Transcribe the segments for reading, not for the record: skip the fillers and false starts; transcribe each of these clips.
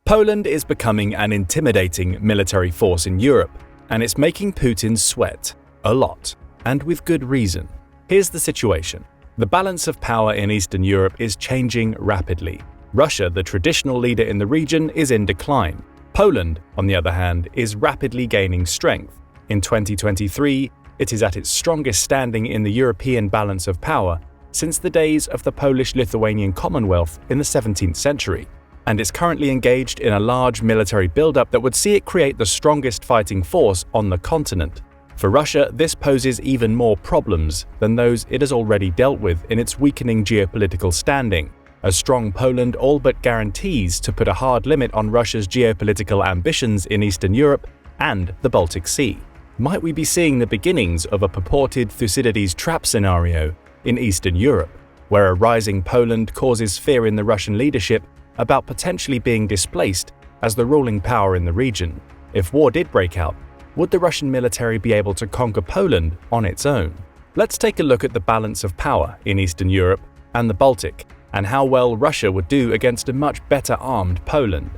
Poland is becoming an intimidating military force in Europe, and it's making Putin sweat a lot, and with good reason. Here's the situation. The balance of power in Eastern Europe is changing rapidly. Russia, the traditional leader in the region, is in decline. Poland, on the other hand, is rapidly gaining strength. In 2023, it is at its strongest standing in the European balance of power since the days of the Polish-Lithuanian Commonwealth in the 17th century, and is currently engaged in a large military buildup that would see it create the strongest fighting force on the continent. For Russia, this poses even more problems than those it has already dealt with in its weakening geopolitical standing. A strong Poland all but guarantees to put a hard limit on Russia's geopolitical ambitions in Eastern Europe and the Baltic Sea. Might we be seeing the beginnings of a purported Thucydides trap scenario in Eastern Europe, where a rising Poland causes fear in the Russian leadership about potentially being displaced as the ruling power in the region? If war did break out, would the Russian military be able to conquer Poland on its own? Let's take a look at the balance of power in Eastern Europe and the Baltic, and how well Russia would do against a much better armed Poland.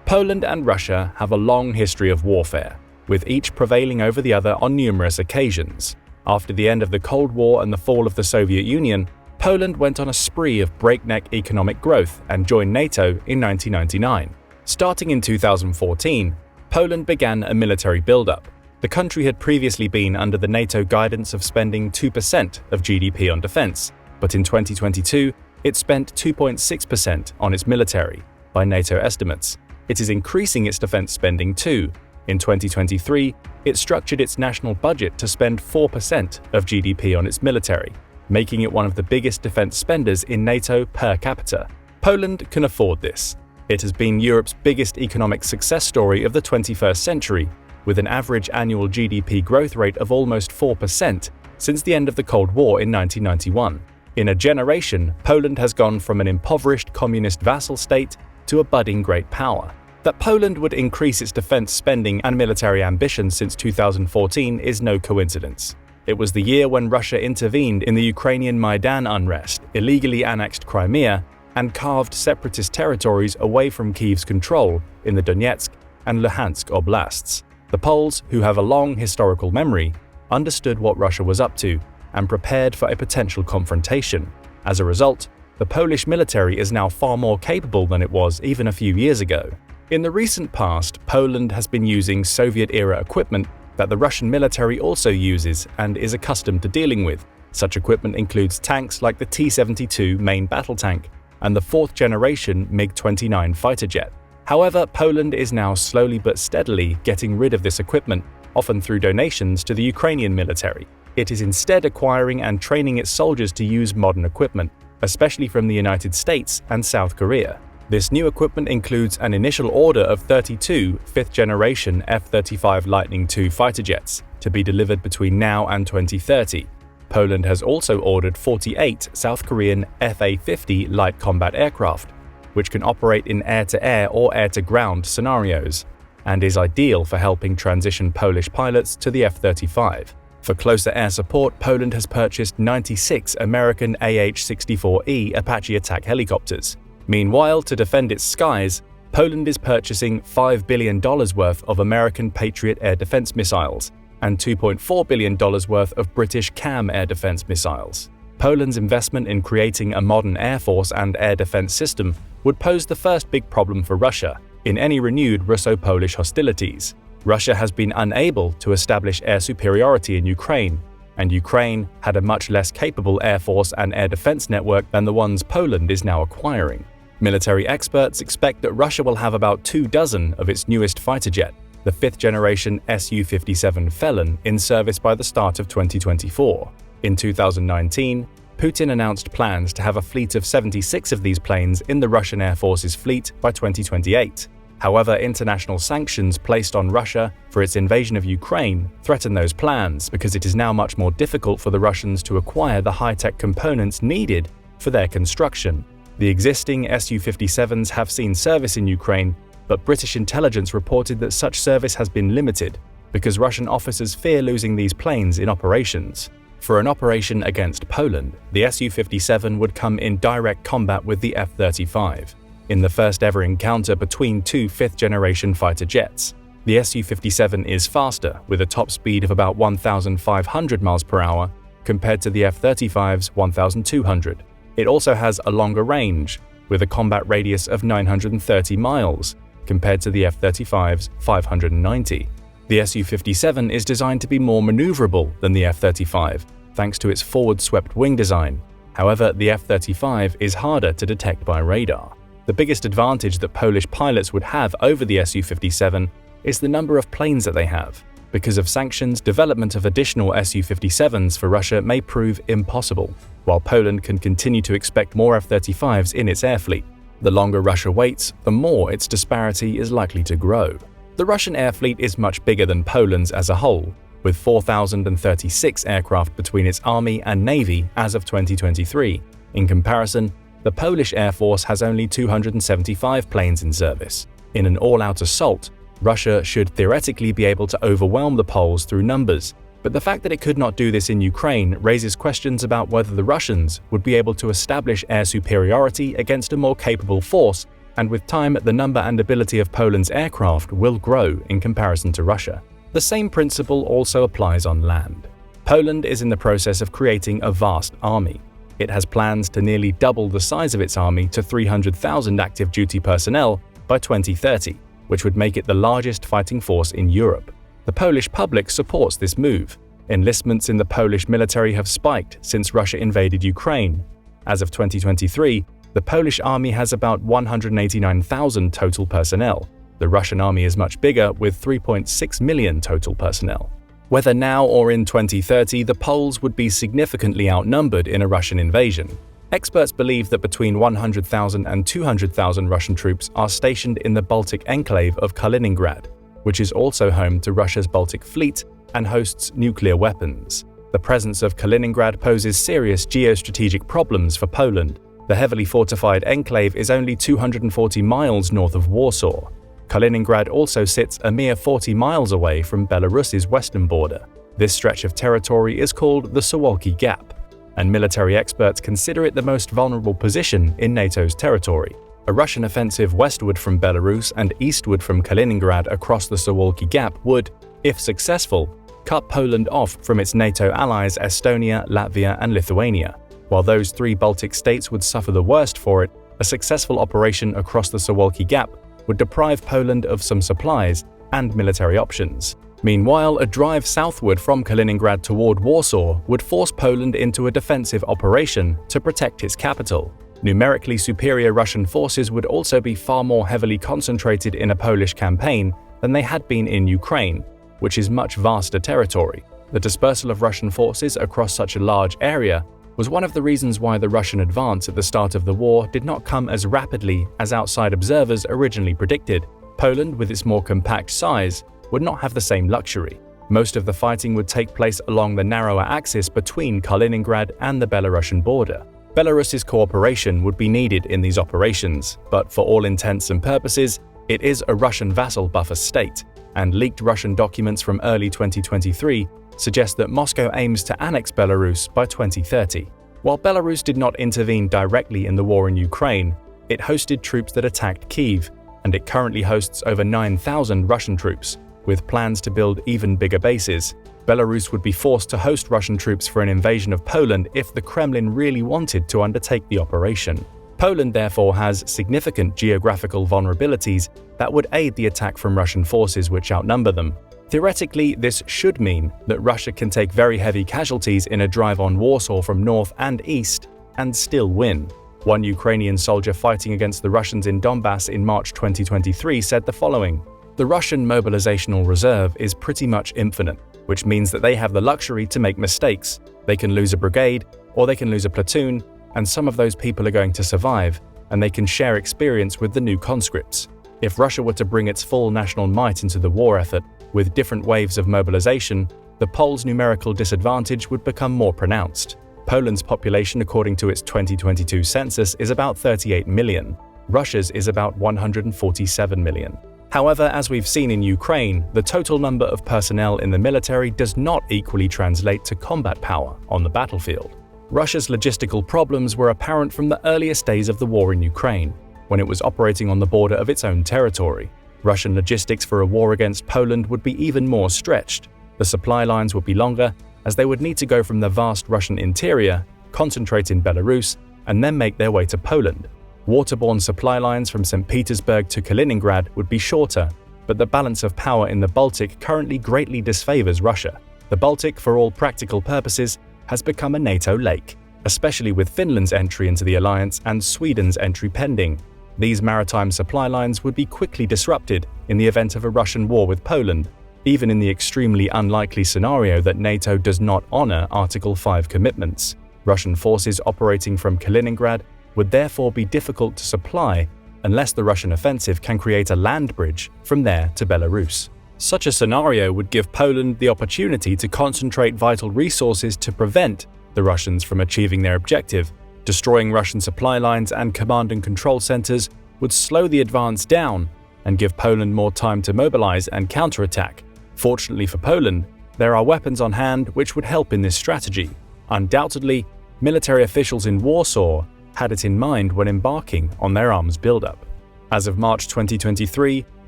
Poland and Russia have a long history of warfare, with each prevailing over the other on numerous occasions. After the end of the Cold War and the fall of the Soviet Union, Poland went on a spree of breakneck economic growth and joined NATO in 1999. Starting in 2014, Poland began a military buildup. The country had previously been under the NATO guidance of spending 2% of GDP on defense, but in 2022, it spent 2.6% on its military, by NATO estimates. It is increasing its defense spending too. In 2023, it structured its national budget to spend 4% of GDP on its military, making it one of the biggest defense spenders in NATO per capita. Poland can afford this. It has been Europe's biggest economic success story of the 21st century, with an average annual GDP growth rate of almost 4% since the end of the Cold War in 1991. In a generation, Poland has gone from an impoverished communist vassal state to a budding great power. That Poland would increase its defense spending and military ambitions since 2014 is no coincidence. It was the year when Russia intervened in the Ukrainian Maidan unrest, illegally annexed Crimea, and carved separatist territories away from Kyiv's control in the Donetsk and Luhansk oblasts. The Poles, who have a long historical memory, understood what Russia was up to and prepared for a potential confrontation. As a result, the Polish military is now far more capable than it was even a few years ago. In the recent past, Poland has been using Soviet-era equipment that the Russian military also uses and is accustomed to dealing with. Such equipment includes tanks like the T-72 main battle tank and the fourth-generation MiG-29 fighter jet. However, Poland is now slowly but steadily getting rid of this equipment, often through donations to the Ukrainian military. It is instead acquiring and training its soldiers to use modern equipment, especially from the United States and South Korea. This new equipment includes an initial order of 32 fifth-generation F-35 Lightning II fighter jets to be delivered between now and 2030. Poland has also ordered 48 South Korean Fa-50 light combat aircraft, which can operate in air-to-air or air-to-ground scenarios, and is ideal for helping transition Polish pilots to the F-35. For closer air support, Poland has purchased 96 American AH-64E Apache attack helicopters. Meanwhile, to defend its skies, Poland is purchasing $5 billion worth of American Patriot air defense missiles and $2.4 billion worth of British CAM air defense missiles. Poland's investment in creating a modern air force and air defense system would pose the first big problem for Russia in any renewed Russo-Polish hostilities. Russia has been unable to establish air superiority in Ukraine, and Ukraine had a much less capable air force and air defense network than the ones Poland is now acquiring. Military experts expect that Russia will have about 24 of its newest fighter jet, the fifth-generation Su-57 Felon, in service by the start of 2024. In 2019, Putin announced plans to have a fleet of 76 of these planes in the Russian Air Force's fleet by 2028. However, international sanctions placed on Russia for its invasion of Ukraine threaten those plans because it is now much more difficult for the Russians to acquire the high-tech components needed for their construction. The existing Su-57s have seen service in Ukraine, but British intelligence reported that such service has been limited because Russian officers fear losing these planes in operations. For an operation against Poland, the Su-57 would come in direct combat with the F-35. in the first ever encounter between two fifth-generation fighter jets. The Su-57 is faster, with a top speed of about 1,500 miles per hour, compared to the F-35's 1,200. It also has a longer range, with a combat radius of 930 miles, compared to the F-35's 590. The Su-57 is designed to be more maneuverable than the F-35, thanks to its forward-swept wing design. However, the F-35 is harder to detect by radar. The biggest advantage that Polish pilots would have over the Su-57 is the number of planes that they have. Because of sanctions, development of additional Su-57s for Russia may prove impossible, while Poland can continue to expect more F-35s in its air fleet. The longer Russia waits, the more its disparity is likely to grow. The Russian air fleet is much bigger than Poland's as a whole, with 4,036 aircraft between its army and navy as of 2023. In comparison, the Polish Air Force has only 275 planes in service. In an all-out assault, Russia should theoretically be able to overwhelm the Poles through numbers, but the fact that it could not do this in Ukraine raises questions about whether the Russians would be able to establish air superiority against a more capable force, and with time the number and ability of Poland's aircraft will grow in comparison to Russia. The same principle also applies on land. Poland is in the process of creating a vast army. It has plans to nearly double the size of its army to 300,000 active duty personnel by 2030. Which would make it the largest fighting force in Europe. The Polish public supports this move. Enlistments in the Polish military have spiked since Russia invaded Ukraine. As of 2023, the Polish army has about 189,000 total personnel. The Russian army is much bigger, with 3.6 million total personnel. Whether now or in 2030, the Poles would be significantly outnumbered in a Russian invasion. Experts believe that between 100,000 and 200,000 Russian troops are stationed in the Baltic enclave of Kaliningrad, which is also home to Russia's Baltic Fleet and hosts nuclear weapons. The presence of Kaliningrad poses serious geostrategic problems for Poland. The heavily fortified enclave is only 240 miles north of Warsaw. Kaliningrad also sits a mere 40 miles away from Belarus's western border. This stretch of territory is called the Suwalki Gap, and military experts consider it the most vulnerable position in NATO's territory. A Russian offensive westward from Belarus and eastward from Kaliningrad across the Suwalki Gap would, if successful, cut Poland off from its NATO allies Estonia, Latvia, and Lithuania. While those three Baltic states would suffer the worst for it, a successful operation across the Suwalki Gap would deprive Poland of some supplies and military options. Meanwhile, a drive southward from Kaliningrad toward Warsaw would force Poland into a defensive operation to protect its capital. Numerically superior Russian forces would also be far more heavily concentrated in a Polish campaign than they had been in Ukraine, which is much vaster territory. The dispersal of Russian forces across such a large area was one of the reasons why the Russian advance at the start of the war did not come as rapidly as outside observers originally predicted. Poland, with its more compact size, would not have the same luxury. Most of the fighting would take place along the narrower axis between Kaliningrad and the Belarusian border. Belarus's cooperation would be needed in these operations, but for all intents and purposes, it is a Russian vassal buffer state, and leaked Russian documents from early 2023 suggest that Moscow aims to annex Belarus by 2030. While Belarus did not intervene directly in the war in Ukraine, it hosted troops that attacked Kyiv, and it currently hosts over 9,000 Russian troops, with plans to build even bigger bases. Belarus would be forced to host Russian troops for an invasion of Poland if the Kremlin really wanted to undertake the operation. Poland therefore has significant geographical vulnerabilities that would aid the attack from Russian forces which outnumber them. Theoretically, this should mean that Russia can take very heavy casualties in a drive on Warsaw from north and east and still win. One Ukrainian soldier fighting against the Russians in Donbass in March 2023 said the following: "The Russian mobilizational reserve is pretty much infinite, which means that they have the luxury to make mistakes. They can lose a brigade, or they can lose a platoon, and some of those people are going to survive, and they can share experience with the new conscripts. If Russia were to bring its full national might into the war effort, with different waves of mobilization, the Poles' numerical disadvantage would become more pronounced." Poland's population, according to its 2022 census, is about 38 million. Russia's is about 147 million. However, as we've seen in Ukraine, the total number of personnel in the military does not equally translate to combat power on the battlefield. Russia's logistical problems were apparent from the earliest days of the war in Ukraine. when it was operating on the border of its own territory. Russian logistics for a war against Poland would be even more stretched. The supply lines would be longer, as they would need to go from the vast Russian interior, concentrate in Belarus, and then make their way to Poland. Waterborne supply lines from St. Petersburg to Kaliningrad would be shorter, but the balance of power in the Baltic currently greatly disfavors Russia. The Baltic, for all practical purposes, has become a NATO lake, especially with Finland's entry into the alliance and Sweden's entry pending. These maritime supply lines would be quickly disrupted in the event of a Russian war with Poland, even in the extremely unlikely scenario that NATO does not honor Article 5 commitments. Russian forces operating from Kaliningrad would therefore be difficult to supply unless the Russian offensive can create a land bridge from there to Belarus. Such a scenario would give Poland the opportunity to concentrate vital resources to prevent the Russians from achieving their objective. Destroying Russian supply lines and command and control centers would slow the advance down and give Poland more time to mobilize and counterattack. Fortunately for Poland, there are weapons on hand which would help in this strategy. Undoubtedly, military officials in Warsaw had it in mind when embarking on their arms buildup. As of March 2023,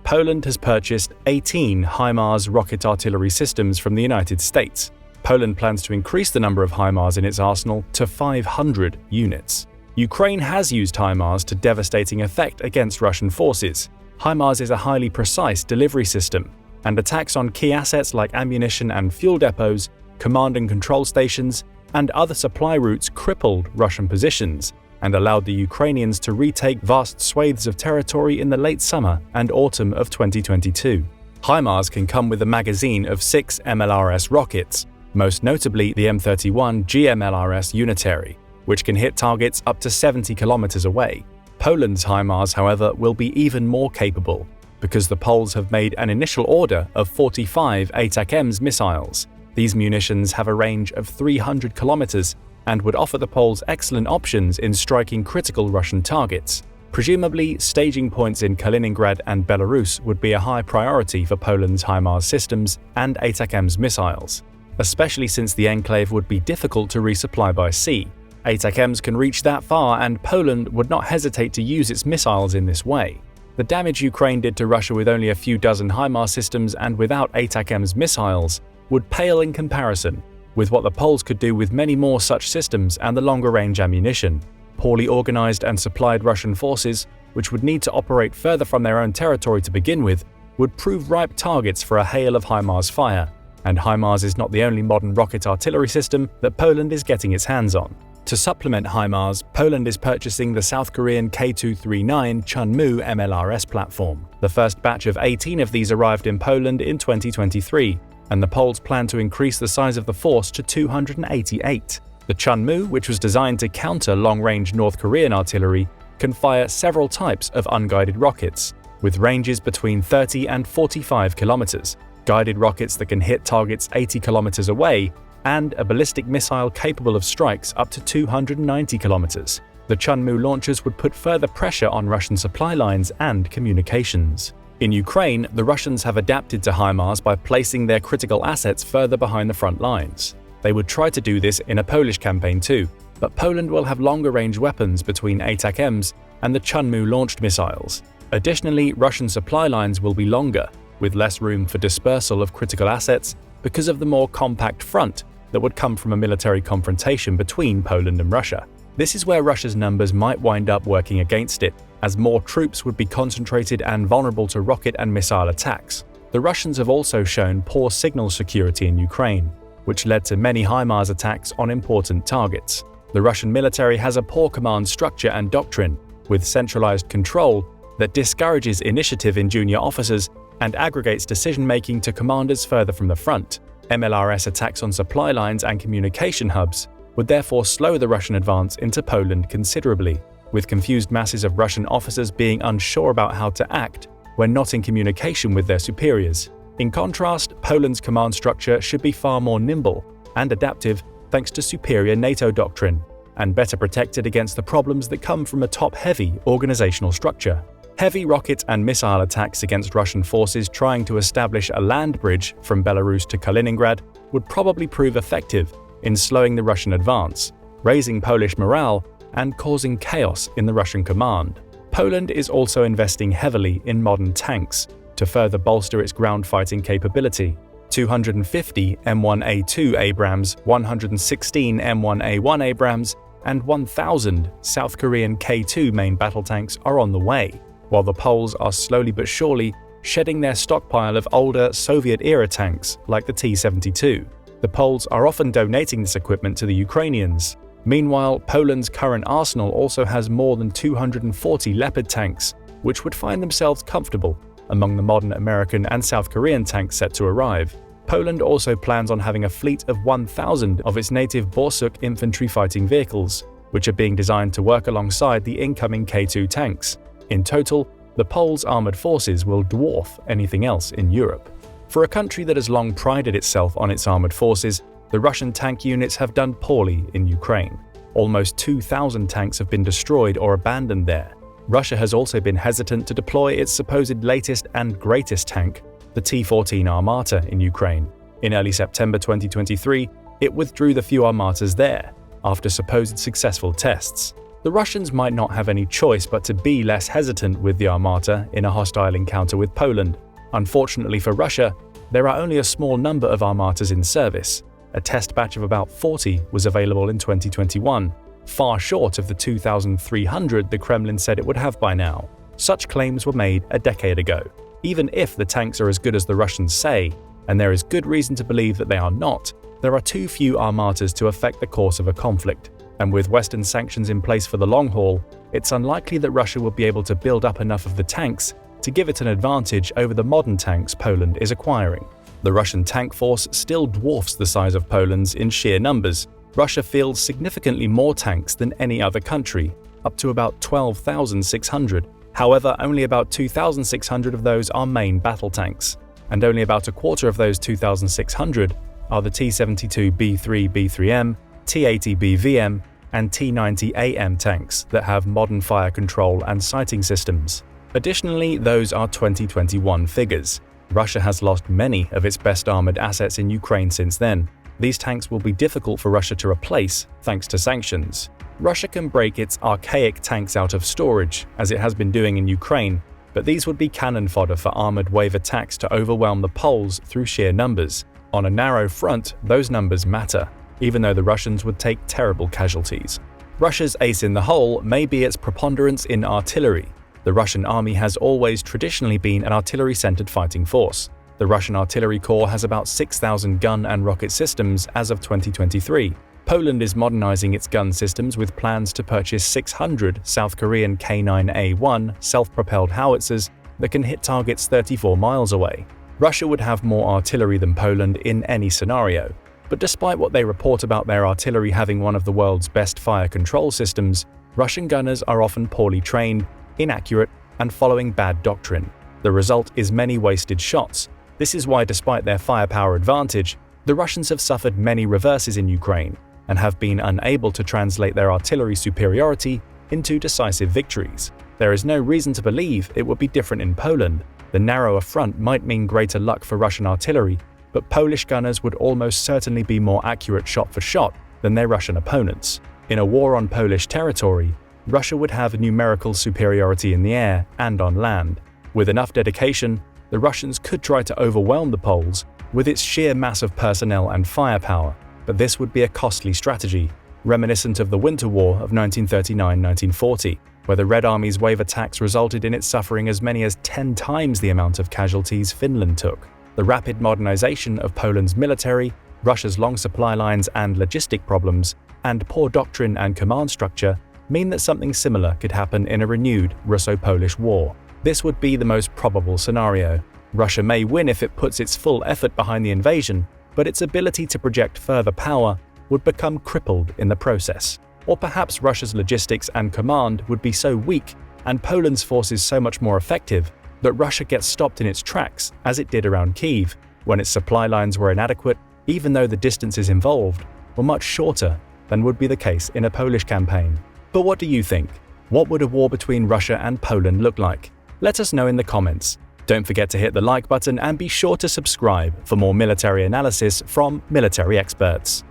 Poland has purchased 18 HIMARS rocket artillery systems from the United States. Poland plans to increase the number of HIMARS in its arsenal to 500 units. Ukraine has used HIMARS to devastating effect against Russian forces. HIMARS is a highly precise delivery system, and attacks on key assets like ammunition and fuel depots, command and control stations, and other supply routes crippled Russian positions and allowed the Ukrainians to retake vast swathes of territory in the late summer and autumn of 2022. HIMARS can come with a magazine of 6 MLRS rockets, most notably the M31 GMLRS Unitary, which can hit targets up to 70 kilometers away. Poland's HIMARS, however, will be even more capable, because the Poles have made an initial order of 45 ATACMS missiles. These munitions have a range of 300 kilometers and would offer the Poles excellent options in striking critical Russian targets. Presumably, staging points in Kaliningrad and Belarus would be a high priority for Poland's HIMARS systems and ATACMS missiles, especially since the enclave would be difficult to resupply by sea. ATACMS can reach that far, and Poland would not hesitate to use its missiles in this way. The damage Ukraine did to Russia with only a few dozen HIMARS systems and without ATACMS missiles would pale in comparison with what the Poles could do with many more such systems and the longer-range ammunition. Poorly organized and supplied Russian forces, which would need to operate further from their own territory to begin with, would prove ripe targets for a hail of HIMARS fire. And HIMARS is not the only modern rocket artillery system that Poland is getting its hands on. To supplement HIMARS, Poland is purchasing the South Korean K239 Chunmoo MLRS platform. The first batch of 18 of these arrived in Poland in 2023, and the Poles plan to increase the size of the force to 288. The Chunmoo, which was designed to counter long-range North Korean artillery, can fire several types of unguided rockets, with ranges between 30 and 45 kilometers, guided rockets that can hit targets 80 kilometers away, and a ballistic missile capable of strikes up to 290 kilometers. The Chunmoo launchers would put further pressure on Russian supply lines and communications. In Ukraine, the Russians have adapted to HIMARS by placing their critical assets further behind the front lines. They would try to do this in a Polish campaign too, but Poland will have longer-range weapons between ATACMS and the Chunmoo launched missiles. Additionally, Russian supply lines will be longer, with less room for dispersal of critical assets because of the more compact front that would come from a military confrontation between Poland and Russia. This is where Russia's numbers might wind up working against it, as more troops would be concentrated and vulnerable to rocket and missile attacks. The Russians have also shown poor signal security in Ukraine, which led to many HIMARS attacks on important targets. The Russian military has a poor command structure and doctrine, with centralized control that discourages initiative in junior officers and aggregates decision-making to commanders further from the front. MLRS attacks on supply lines and communication hubs would therefore slow the Russian advance into Poland considerably, with confused masses of Russian officers being unsure about how to act when not in communication with their superiors. In contrast, Poland's command structure should be far more nimble and adaptive thanks to superior NATO doctrine, and better protected against the problems that come from a top-heavy organizational structure. Heavy rocket and missile attacks against Russian forces trying to establish a land bridge from Belarus to Kaliningrad would probably prove effective in slowing the Russian advance, raising Polish morale, and causing chaos in the Russian command. Poland is also investing heavily in modern tanks to further bolster its ground fighting capability. 250 M1A2 Abrams, 116 M1A1 Abrams, and 1,000 South Korean K2 main battle tanks are on the way, while the Poles are slowly but surely shedding their stockpile of older Soviet-era tanks like the T-72. The Poles are often donating this equipment to the Ukrainians. Meanwhile, Poland's current arsenal also has more than 240 Leopard tanks, which would find themselves comfortable among the modern American and South Korean tanks set to arrive. Poland also plans on having a fleet of 1,000 of its native Borsuk infantry fighting vehicles, which are being designed to work alongside the incoming K2 tanks. In total, the Poles' armored forces will dwarf anything else in Europe. For a country that has long prided itself on its armored forces, the Russian tank units have done poorly in Ukraine. Almost 2,000 tanks have been destroyed or abandoned there. Russia has also been hesitant to deploy its supposed latest and greatest tank, the T-14 Armata, in Ukraine. In early September 2023, it withdrew the few Armatas there, after supposed successful tests. The Russians might not have any choice but to be less hesitant with the Armata in a hostile encounter with Poland. Unfortunately for Russia, there are only a small number of Armatas in service. A test batch of about 40 was available in 2021, far short of the 2,300 the Kremlin said it would have by now. Such claims were made a decade ago. Even if the tanks are as good as the Russians say, and there is good reason to believe that they are not, there are too few Armatas to affect the course of a conflict. And with Western sanctions in place for the long haul, it's unlikely that Russia will be able to build up enough of the tanks to give it an advantage over the modern tanks Poland is acquiring. The Russian tank force still dwarfs the size of Poland's in sheer numbers. Russia fields significantly more tanks than any other country, up to about 12,600. However, only about 2,600 of those are main battle tanks, and only about a quarter of those 2,600 are the T-72B3 B3M, T-80B VM, and T-90 AM tanks that have modern fire control and sighting systems. Additionally, those are 2021 figures. Russia has lost many of its best armored assets in Ukraine since then. These tanks will be difficult for Russia to replace thanks to sanctions. Russia can break its archaic tanks out of storage, as it has been doing in Ukraine, but these would be cannon fodder for armored wave attacks to overwhelm the Poles through sheer numbers. On a narrow front, those numbers matter, even though the Russians would take terrible casualties. Russia's ace in the hole may be its preponderance in artillery. The Russian army has always traditionally been an artillery-centered fighting force. The Russian Artillery Corps has about 6,000 gun and rocket systems as of 2023. Poland is modernizing its gun systems with plans to purchase 600 South Korean K9A1 self-propelled howitzers that can hit targets 34 miles away. Russia would have more artillery than Poland in any scenario, but despite what they report about their artillery having one of the world's best fire control systems, Russian gunners are often poorly trained, inaccurate, and following bad doctrine. The result is many wasted shots. This is why, despite their firepower advantage, the Russians have suffered many reverses in Ukraine and have been unable to translate their artillery superiority into decisive victories. There is no reason to believe it would be different in Poland. The narrower front might mean greater luck for Russian artillery, but Polish gunners would almost certainly be more accurate shot for shot than their Russian opponents. In a war on Polish territory, Russia would have numerical superiority in the air and on land. With enough dedication, the Russians could try to overwhelm the Poles with its sheer mass of personnel and firepower, but this would be a costly strategy, reminiscent of the Winter War of 1939-1940, where the Red Army's wave attacks resulted in it suffering as many as 10 times the amount of casualties Finland took. The rapid modernization of Poland's military, Russia's long supply lines and logistic problems, and poor doctrine and command structure mean that something similar could happen in a renewed Russo-Polish war. This would be the most probable scenario. Russia may win if it puts its full effort behind the invasion, but its ability to project further power would become crippled in the process. Or perhaps Russia's logistics and command would be so weak and Poland's forces so much more effective that Russia gets stopped in its tracks, as it did around Kyiv, when its supply lines were inadequate, even though the distances involved were much shorter than would be the case in a Polish campaign. But what do you think? What would a war between Russia and Poland look like? Let us know in the comments. Don't forget to hit the like button and be sure to subscribe for more military analysis from military experts.